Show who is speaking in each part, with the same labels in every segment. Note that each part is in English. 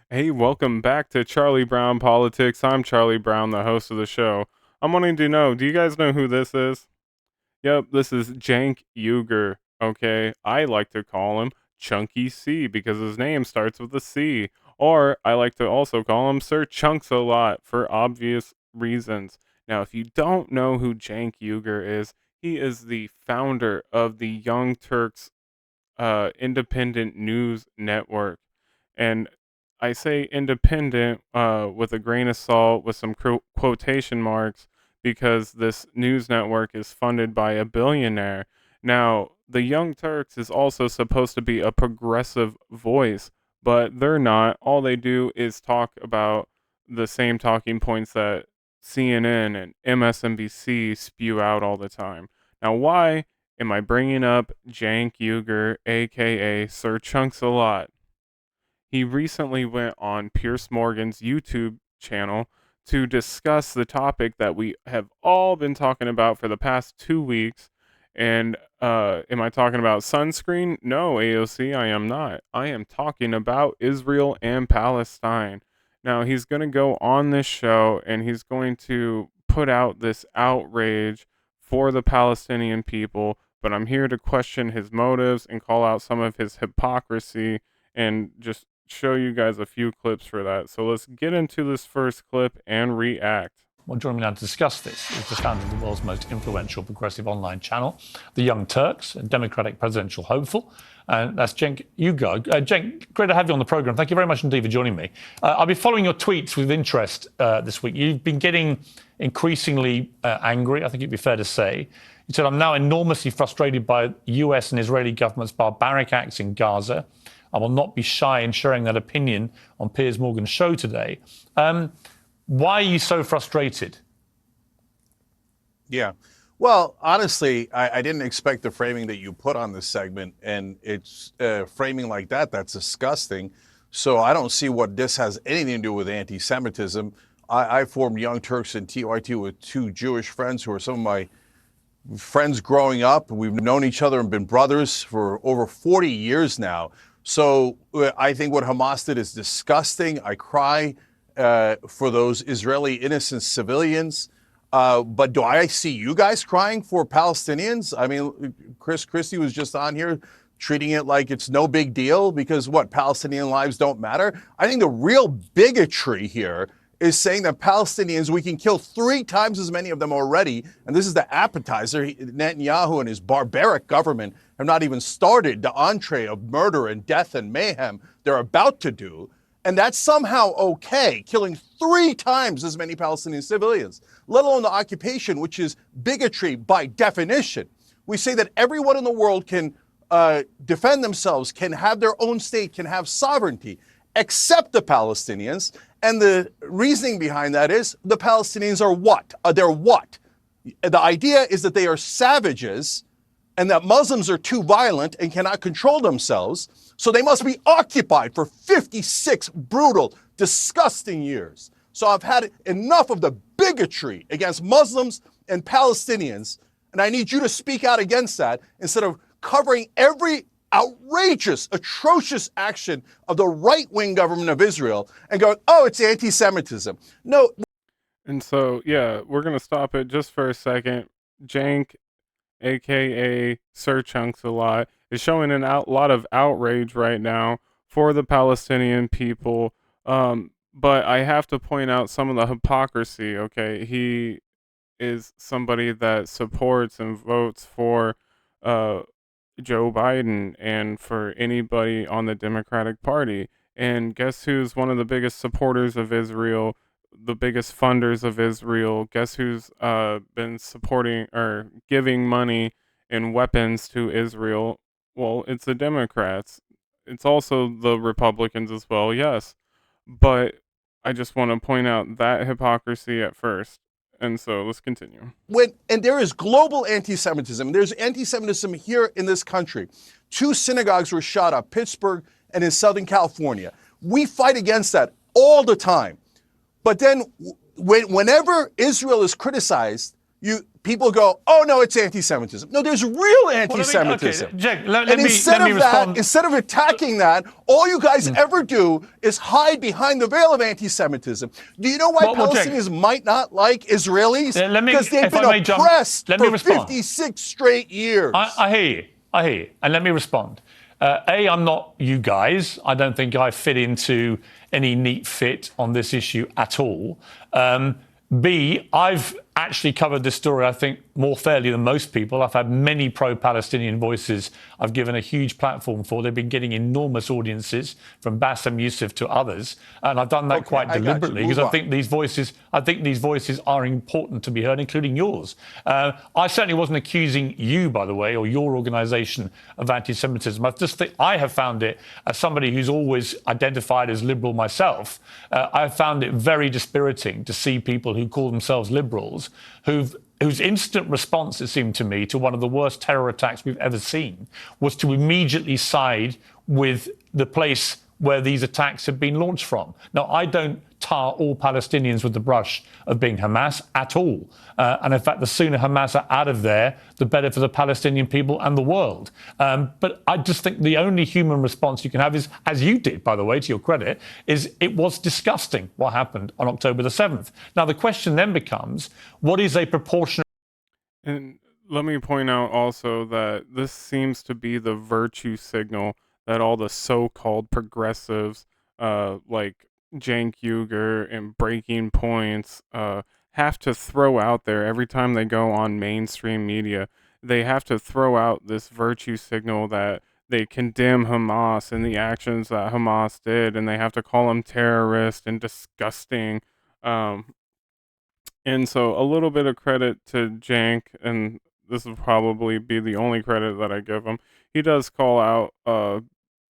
Speaker 1: Hey, welcome back to Charlie Brown Politics. I'm Charlie Brown, the host of the show. I'm wanting to know, do you guys know who this is? Yep, this is Cenk Uygur. Okay, I like to call him Chunky C because his name starts with a C. Or I like to also call him Sir Chunks a lot for obvious reasons. Now, if you don't know who Cenk Uygur is, he is the founder of the Young Turks independent news network. And I say independent with a grain of salt, with some quotation marks, because this news network is funded by a billionaire. Now, the Young Turks is also supposed to be a progressive voice, but they're not. All they do is talk about the same talking points that CNN and MSNBC spew out all the time. Now, why am I bringing up Cenk Uygur, aka Sir Chunks a lot? He recently went on Piers Morgan's YouTube channel to discuss the topic that we have all been talking about for the past 2 weeks. And am I talking about sunscreen? No, AOC, I am not. I am talking about Israel and Palestine. Now, he's going to go on this show and he's going to put out this outrage for the Palestinian people. But I'm here to question his motives and call out some of his hypocrisy and just show you guys a few clips for that. So let's get into this first clip and react.
Speaker 2: Well, joining me now to discuss this is the founder of the world's most influential progressive online channel, The Young Turks, a Democratic presidential hopeful. And that's Cenk Uygur. Cenk, great to have you on the program. Thank you very much indeed for joining me. I've been following your tweets with interest this week. You've been getting increasingly angry, I think it'd be fair to say. You said, I'm now enormously frustrated by US and Israeli government's barbaric acts in Gaza. I will not be shy in sharing that opinion on Piers Morgan's show today. Why are you so frustrated?
Speaker 3: Yeah. Well, honestly, I didn't expect the framing that you put on this segment, and it's framing like that. That's disgusting. So I don't see what this has anything to do with anti-Semitism. I formed Young Turks and TYT with two Jewish friends who are some of my friends growing up. We've known each other and been brothers for over 40 years now. So I think what Hamas did is disgusting. I cry for those Israeli innocent civilians. But do I see you guys crying for Palestinians? I mean, Chris Christie was just on here treating it like it's no big deal because what, Palestinian lives don't matter? I think the real bigotry here is saying that Palestinians, we can kill 3 times as many of them already. And this is the appetizer. Netanyahu and his barbaric government have not even started the entree of murder and death and mayhem they're about to do. And that's somehow okay, killing 3 times as many Palestinian civilians, let alone the occupation, which is bigotry by definition. We say that everyone in the world can defend themselves, can have their own state, can have sovereignty, except the Palestinians. And the reasoning behind that is the Palestinians are what? They're what? The idea is that they are savages and that Muslims are too violent and cannot control themselves, so they must be occupied for 56 brutal, disgusting years. So I've had enough of the bigotry against Muslims and Palestinians, and I need you to speak out against that instead of covering every outrageous, atrocious action of the right-wing government of Israel and go, oh, it's anti-Semitism. No.
Speaker 1: And so, yeah, we're going to stop it just for a second. Cenk, aka Sir Chunks a lot, is showing a lot of outrage right now for the Palestinian people. But I have to point out some of the hypocrisy, okay? He is somebody that supports and votes for Joe Biden and for anybody on the Democratic Party. And guess who's one of the biggest supporters of Israel, the biggest funders of Israel? Guess who's been supporting or giving money and weapons to Israel? Well, it's the Democrats. It's also the Republicans as well, yes. But I just want to point out that hypocrisy at first. And so let's continue.
Speaker 3: And there is global anti-Semitism. There's anti-Semitism here in this country. 2 synagogues were shot up, Pittsburgh and in Southern California. We fight against that all the time. But then whenever Israel is criticized, people go, oh no, it's anti-Semitism. No, there's real anti-Semitism.
Speaker 2: Okay, Cenk, let
Speaker 3: And
Speaker 2: me respond.
Speaker 3: instead of attacking that, all you guys ever do is hide behind the veil of anti-Semitism. Do you know why Palestinians might not like Israelis? Because they've been oppressed for 56 straight years.
Speaker 2: I hear you. I hear you. And let me respond. A, I'm not you guys. I don't think I fit into any neat fit on this issue at all. B, I've actually covered this story, I think, more fairly than most people. I've had many pro-Palestinian voices I've given a huge platform for. They've been getting enormous audiences, from Bassem Youssef to others. And I've done that quite deliberately because I think these voices are important to be heard, including yours. I certainly wasn't accusing you, by the way, or your organization of anti-Semitism. I just think I have found it, as somebody who's always identified as liberal myself, I've found it very dispiriting to see people who call themselves liberals whose instant response, it seemed to me, to one of the worst terror attacks we've ever seen was to immediately side with the place where these attacks have been launched from. Now, I don't tar all Palestinians with the brush of being Hamas at all. And in fact, the sooner Hamas are out of there, the better for the Palestinian people and the world. But I just think the only human response you can have is, as you did, by the way, to your credit, is it was disgusting what happened on October the 7th. Now, the question then becomes, what is a proportionate...
Speaker 1: And let me point out also that this seems to be the virtue signal that all the so-called progressives, like Cenk Uygur and Breaking Points, have to throw out there every time they go on mainstream media. They have to throw out this virtue signal that they condemn Hamas and the actions that Hamas did, and they have to call them terrorist and disgusting. And so a little bit of credit to Cenk, and this will probably be the only credit that I give him. He does call out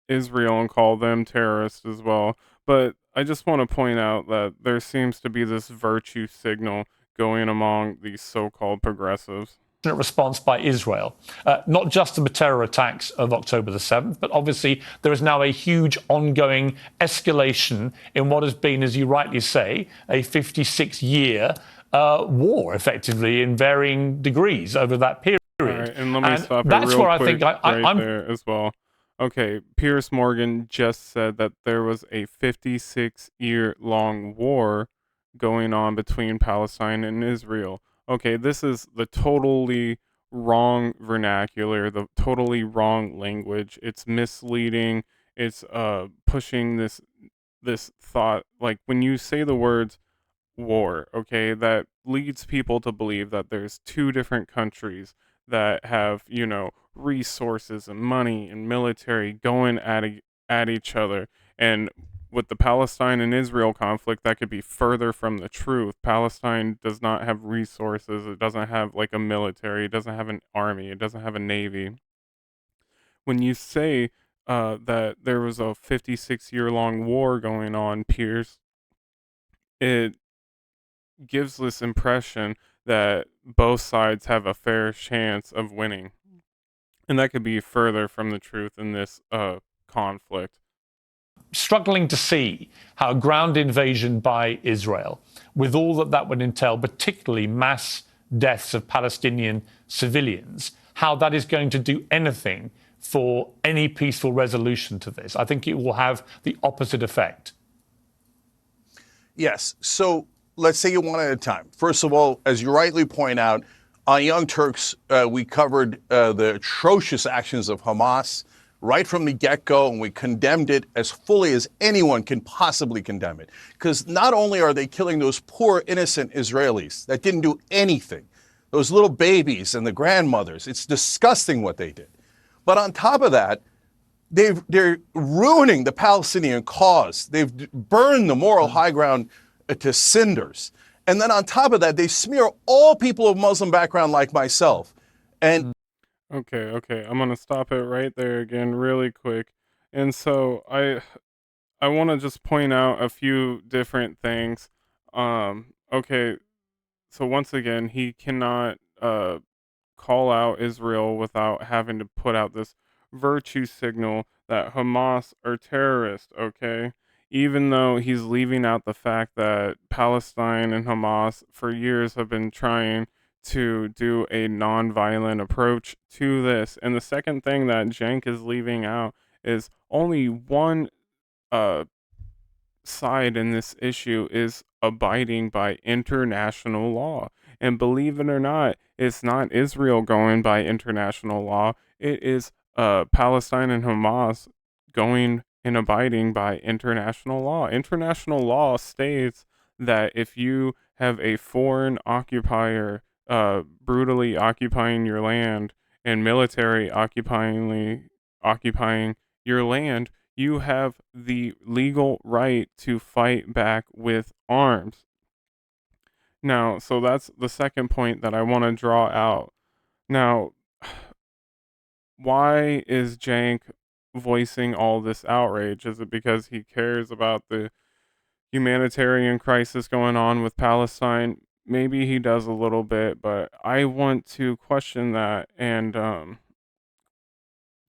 Speaker 1: Israel and call them terrorists as well. But I just want to point out that there seems to be this virtue signal going among these so-called progressives.
Speaker 2: Response by Israel, not just to the terror attacks of October the 7th, but obviously there is now a huge ongoing escalation in what has been, as you rightly say, a 56-year war, effectively, in varying degrees over that period.
Speaker 1: All right, and let me stop it real quick. That's where I think I'm there as well. Okay, Piers Morgan just said that there was a 56-year-long war going on between Palestine and Israel. Okay, this is the totally wrong vernacular, the totally wrong language. It's misleading. It's pushing this thought. Like, when you say the words war, okay, that leads people to believe that there's two different countries that have, resources and money and military going at each other. And with the Palestine and Israel conflict, that could be further from the truth. Palestine does not have resources. It doesn't have like a military. It doesn't have an army. It doesn't have a navy. When you say that there was a 56-year-long war going on, Piers, it gives this impression that both sides have a fair chance of winning. And that could be further from the truth in this conflict.
Speaker 2: Struggling to see how ground invasion by Israel, with all that would entail, particularly mass deaths of Palestinian civilians, how that is going to do anything for any peaceful resolution to this. I think it will have the opposite effect.
Speaker 3: Yes. So let's take it one at a time. First of all, as you rightly point out, on Young Turks, we covered the atrocious actions of Hamas right from the get-go, and we condemned it as fully as anyone can possibly condemn it. Because not only are they killing those poor, innocent Israelis that didn't do anything, those little babies and the grandmothers, it's disgusting what they did. But on top of that, they're ruining the Palestinian cause. They've burned the moral high ground to cinders. And then on top of that, they smear all people of Muslim background like myself. And
Speaker 1: Okay. I'm going to stop it right there again really quick. And so I want to just point out a few different things. Okay. So once again, he cannot call out Israel without having to put out this virtue signal that Hamas are terrorists, okay? Even though he's leaving out the fact that Palestine and Hamas for years have been trying to do a nonviolent approach to this. And the second thing that Cenk is leaving out is only one uh, side in this issue is abiding by international law. And believe it or not, it's not Israel going by international law. It is Palestine and Hamas going and abiding by international law. International law states that if you have a foreign occupier brutally occupying your land and military occupying your land, you have the legal right to fight back with arms. Now, so that's the second point that I want to draw out. Now, why is Cenk voicing all this outrage? Is it because he cares about the humanitarian crisis going on with Palestine? Maybe he does a little bit, but I want to question that and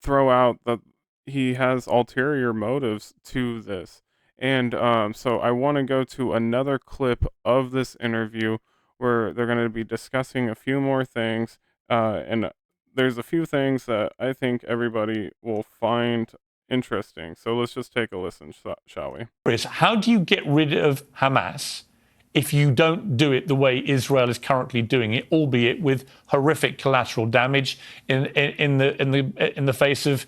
Speaker 1: throw out that he has ulterior motives to this. And so I want to go to another clip of this interview where they're going to be discussing a few more things. And there's a few things that I think everybody will find interesting. So let's just take a listen, shall we?
Speaker 2: How do you get rid of Hamas if you don't do it the way Israel is currently doing it, albeit with horrific collateral damage in the face of?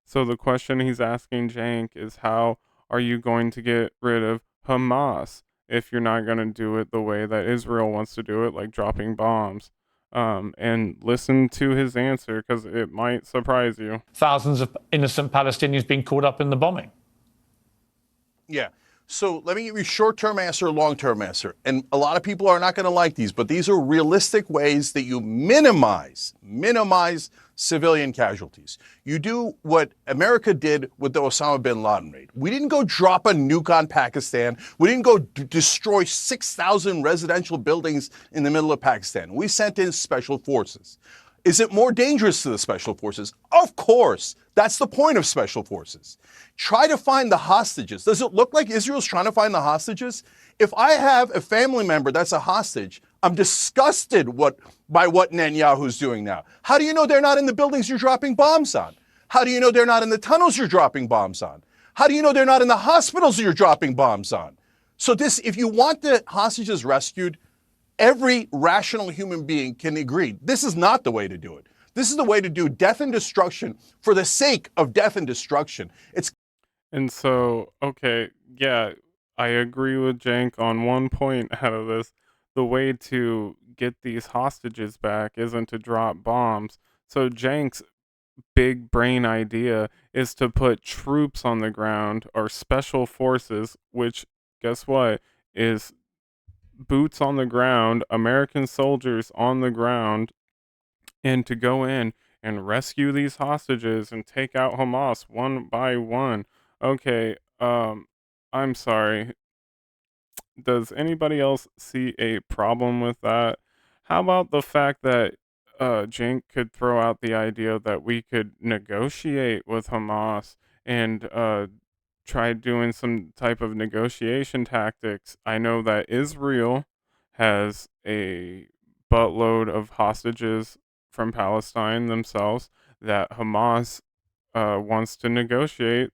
Speaker 1: So the question he's asking Cenk is, how are you going to get rid of Hamas if you're not going to do it the way that Israel wants to do it, like dropping bombs? And listen to his answer because it might surprise you.
Speaker 2: Thousands of innocent Palestinians being caught up in the bombing.
Speaker 3: Yeah. So let me give you a short-term answer, long-term answer. And a lot of people are not going to like these, but these are realistic ways that you minimize civilian casualties. You do what America did with the Osama bin Laden raid. We didn't go drop a nuke on Pakistan. We didn't go destroy 6,000 residential buildings in the middle of Pakistan. We sent in special forces. Is it more dangerous to the special forces? Of course. That's the point of special forces. Try to find the hostages. Does it look like Israel's trying to find the hostages? If I have a family member that's a hostage, I'm disgusted by what Netanyahu's doing now. How do you know they're not in the buildings you're dropping bombs on? How do you know they're not in the tunnels you're dropping bombs on? How do you know they're not in the hospitals you're dropping bombs on? So if you want the hostages rescued, every rational human being can agree this is not the way to do it. This is the way to do death and destruction for the sake of death and destruction.
Speaker 1: And so, okay, yeah, I agree with Cenk on one point out of this. The way to get these hostages back isn't to drop bombs. So Cenk's big brain idea is to put troops on the ground or special forces, which, guess what, is boots on the ground, American soldiers on the ground, and to go in and rescue these hostages and take out Hamas one by one. Okay, I'm sorry. Does anybody else see a problem with that? How about the fact that Cenk could throw out the idea that we could negotiate with Hamas and try doing some type of negotiation tactics? I know that Israel has a buttload of hostages from Palestine themselves that Hamas wants to negotiate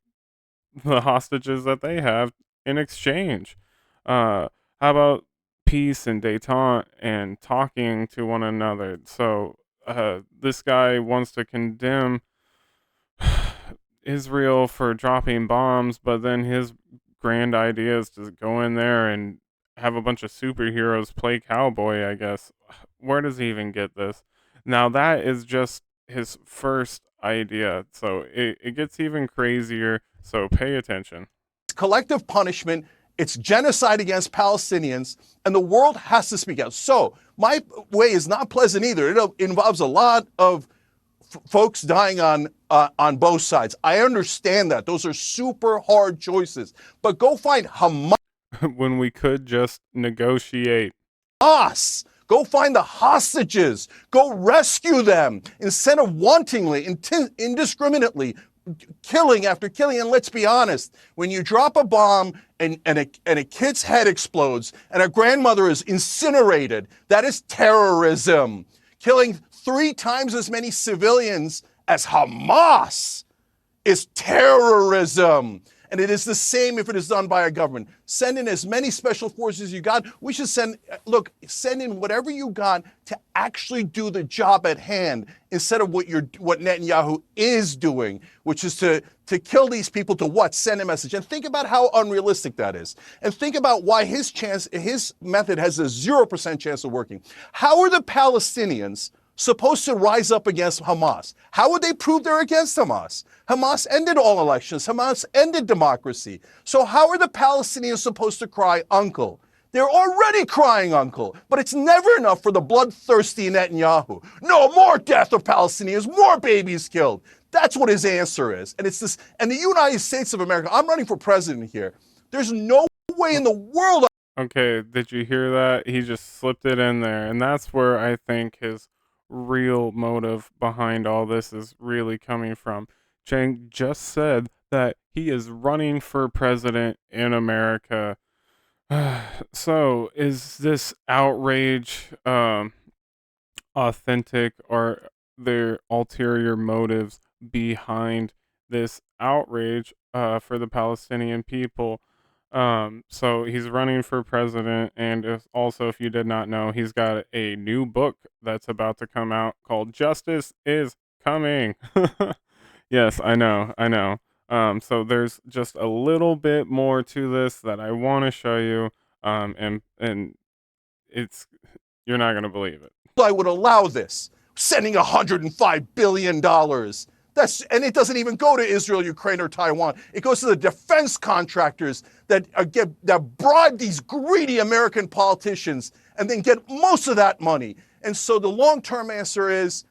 Speaker 1: the hostages that they have in exchange. How about peace and détente and talking to one another? So this guy wants to condemn Israel for dropping bombs, but then his grand idea is to go in there and have a bunch of superheroes play cowboy, I guess. Where does he even get this? Now, that is just his first idea, so it gets even crazier, so pay attention.
Speaker 3: Collective punishment, it's genocide against Palestinians, and the world has to speak out. So my way is not pleasant either. It involves a lot of folks dying on both sides. I understand that. Those are super hard choices. But go find Hamas.
Speaker 1: When we could just negotiate.
Speaker 3: Go find the hostages. Go rescue them instead of wantonly, indiscriminately killing after killing. And let's be honest, when you drop a bomb and a kid's head explodes and a grandmother is incinerated, that is terrorism. Killing 3 times as many civilians as Hamas is terrorism. And it is the same if it is done by a government. Send in as many special forces as you got. We should send in whatever you got to actually do the job at hand instead of what Netanyahu is doing, which is to kill these people to what? Send a message. And think about how unrealistic that is. And think about why his method has a 0% chance of working. How are the Palestinians supposed to rise up against Hamas? How would they prove they're against Hamas? Hamas ended all elections. Hamas ended democracy. So how are the Palestinians supposed to cry uncle? They're already crying uncle, but it's never enough for the bloodthirsty Netanyahu. No, more death of Palestinians, more babies killed. That's what his answer is. And it's this, and the United States of America, I'm running for president here. There's no way in the world.
Speaker 1: Okay, did you hear that? He just slipped it in there. And that's where I think his real motive behind all this is really coming from. Cenk just said that he is running for president in America. So, is this outrage authentic, or there ulterior motives behind this outrage for the Palestinian people? So he's running for president, and if you did not know, he's got a new book that's about to come out called "Justice is Coming." Yes, I know, I know. So there's just a little bit more to this that I want to show you, and it's you're not gonna believe it.
Speaker 3: I would allow this, sending $105 billion. And it doesn't even go to Israel, Ukraine, or Taiwan. It goes to the defense contractors that bribe these greedy American politicians and then get most of that money. And so the long-term answer is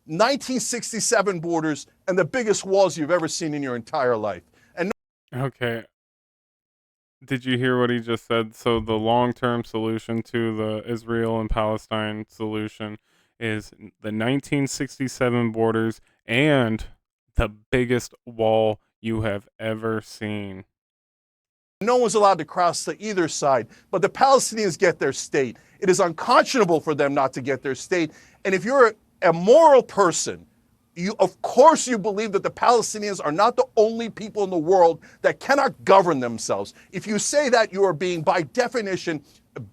Speaker 3: 1967 borders and the biggest walls you've ever seen in your entire life. And
Speaker 1: Okay. Did you hear what he just said? So the long-term solution to the Israel and Palestine solution is the 1967 borders and the biggest wall you have ever seen.
Speaker 3: no one's allowed to cross to either side, but the Palestinians get their state. It is unconscionable for them not to get their state. And if you're a moral person, of course you believe that the Palestinians are not the only people in the world that cannot govern themselves. If you say that, you are being, by definition,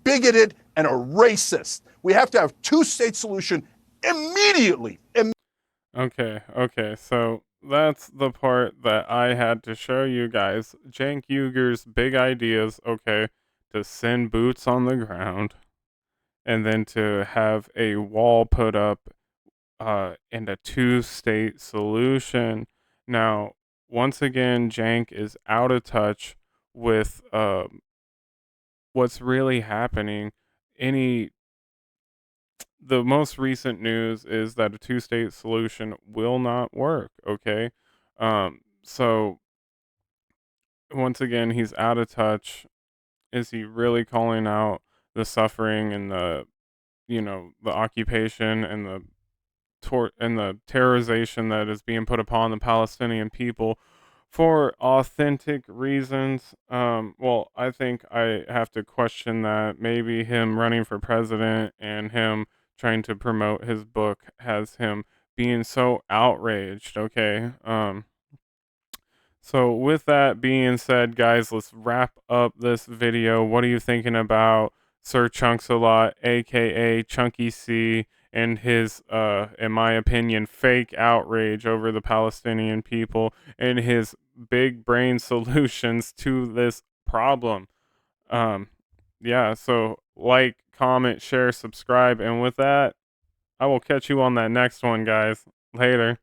Speaker 3: bigoted and a racist. We have to have two-state solution immediately.
Speaker 1: Okay, so that's the part that I had to show you guys. Cenk Uygur's big ideas, okay, to send boots on the ground, and then to have a wall put up and a two-state solution. Now, once again, Cenk is out of touch with what's really happening. The most recent news is that a two-state solution will not work, okay? So once again, he's out of touch. Is he really calling out the suffering and the occupation and the terrorization that is being put upon the Palestinian people for authentic reasons? Well, I think I have to question that. Maybe him running for president and him trying to promote his book has him being so outraged, okay? So with that being said, guys, let's wrap up this video. What are you thinking about Sir Chunks-a-Lot, aka Chunky C, and his, in my opinion, fake outrage over the Palestinian people and his big brain solutions to this problem? Yeah, so like, comment, share, subscribe, and with that, I will catch you on that next one, guys. Later.